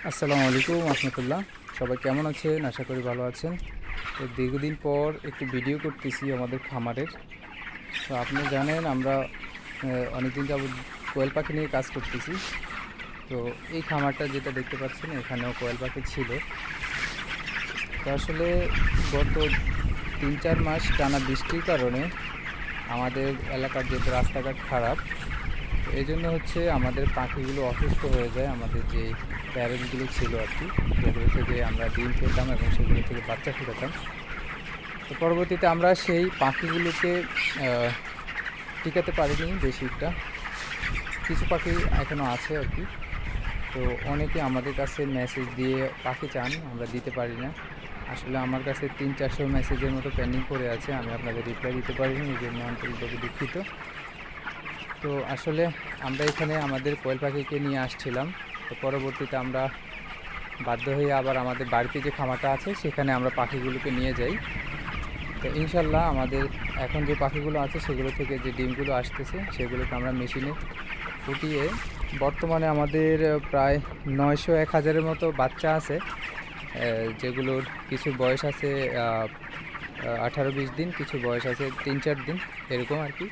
আসসালামু আলাইকুম রহমতুল্লাহ। সবাই কেমন আছেন? আশা করি ভালো আছেন। তো দীর্ঘদিন পর একটি ভিডিও করতেছি আমাদের খামারের। তো আপনি জানেন আমরা অনেকদিন যাবৎ কোয়েল পাখি নিয়ে কাজ করতেছি। তো এই খামারটা যেটা দেখতে পাচ্ছেন এখানেও কোয়েল পাখি ছিল। তো আসলে গত 3-4 মাস টানা বৃষ্টির কারণে আমাদের এলাকার যেহেতু রাস্তাঘাট খারাপ, তো এই জন্য হচ্ছে আমাদের পাখিগুলো অসুস্থ হয়ে যায়। আমাদের যে প্যারেন্টসগুলো ছিল আর কি, যেগুলো থেকে আমরা ডিম পেতাম এবং সেগুলো থেকে বাচ্চা ফোটাতাম। তো পরবর্তীতে আমরা সেই পাখিগুলোকে টিকাতে পারিনি বেশিটা। কিছু পাখি এখনও আছে আর কি। তো অনেকে আমাদের কাছে মেসেজ দিয়ে পাখি চান, আমরা দিতে পারি না। আসলে আমার কাছে 300-400 মেসেজের মতো পেন্ডিং পড়ে আছে, আমি আপনাদের রিপ্লাই দিতে পারিনি, এই জন্য আন্তরিকভাবে দুঃখিত। তো আসলে আমরা এখানে আমাদের কোয়েল পাখিকে নিয়ে আসছিলাম। তো পরবর্তীতে আমরা বাধ্য হয়ে আবার আমাদের বাড়িতে যে খামারটা আছে সেখানে আমরা পাখিগুলোকে নিয়ে যাই। তো ইনশাল্লাহ আমাদের এখন যে পাখিগুলো আছে সেগুলো থেকে যে ডিমগুলো আসতেছে সেগুলোকে আমরা মেশিনে ফুটিয়ে বর্তমানে আমাদের প্রায় 900-1000-এর মতো বাচ্চা আছে, যেগুলোর কিছু বয়স আছে 18-20 দিন, কিছু বয়স আছে 3-4 দিন, এরকম আর কি।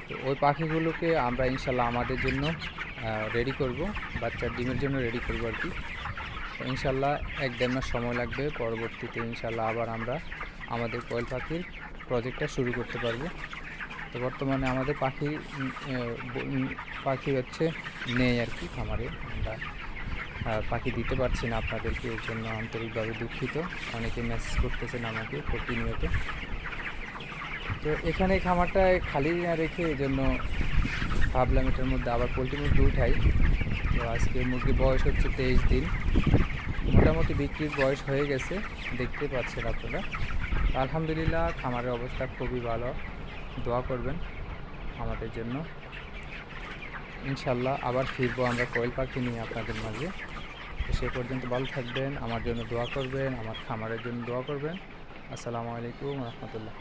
তো ওই পাখিগুলোকে আমরা ইনশাল্লাহ আমাদের জন্য রেডি করব, বাচ্চার ডিমের জন্য রেডি করব আর কি। তো ইনশাল্লাহ 1-1.5 মাস সময় লাগবে, পরবর্তীতে ইনশাল্লাহ আবার আমরা আমাদের কোয়েল পাখির প্রজেক্টটা শুরু করতে পারবো। তো বর্তমানে আমাদের পাখি হচ্ছে নেই আর কি খামারে, আমরা পাখি দিতে পারছি না আপনাদেরকে, এর জন্য আন্তরিকভাবে দুঃখিত। অনেকে মেসেজ করতেছেন আমাকে প্রতিনিয়ত। তো এখানে খামারটা খালি না রেখে এই জন্য ভাবলাম এটার মধ্যে আবার পোলট্রি মুরগি উঠাই। তো আজকে মুরগির বয়স হচ্ছে 23 দিন, মোটামুটি বিক্রির বয়স হয়ে গেছে, দেখতে পাচ্ছেন আপনারা। আলহামদুলিল্লাহ খামারের অবস্থা খুবই ভালো, দোয়া করবেন আমাদের জন্য। ইনশাল্লাহ আবার ফিরবো আমরা কোয়েল পাখি নিয়ে আপনাদের মাঝে। তো সে পর্যন্ত ভালো থাকবেন, আমার জন্য দোয়া করবেন, আমার খামারের জন্য দোয়া করবেন। আসসালামু আলাইকুম রহমতুল্লাহ।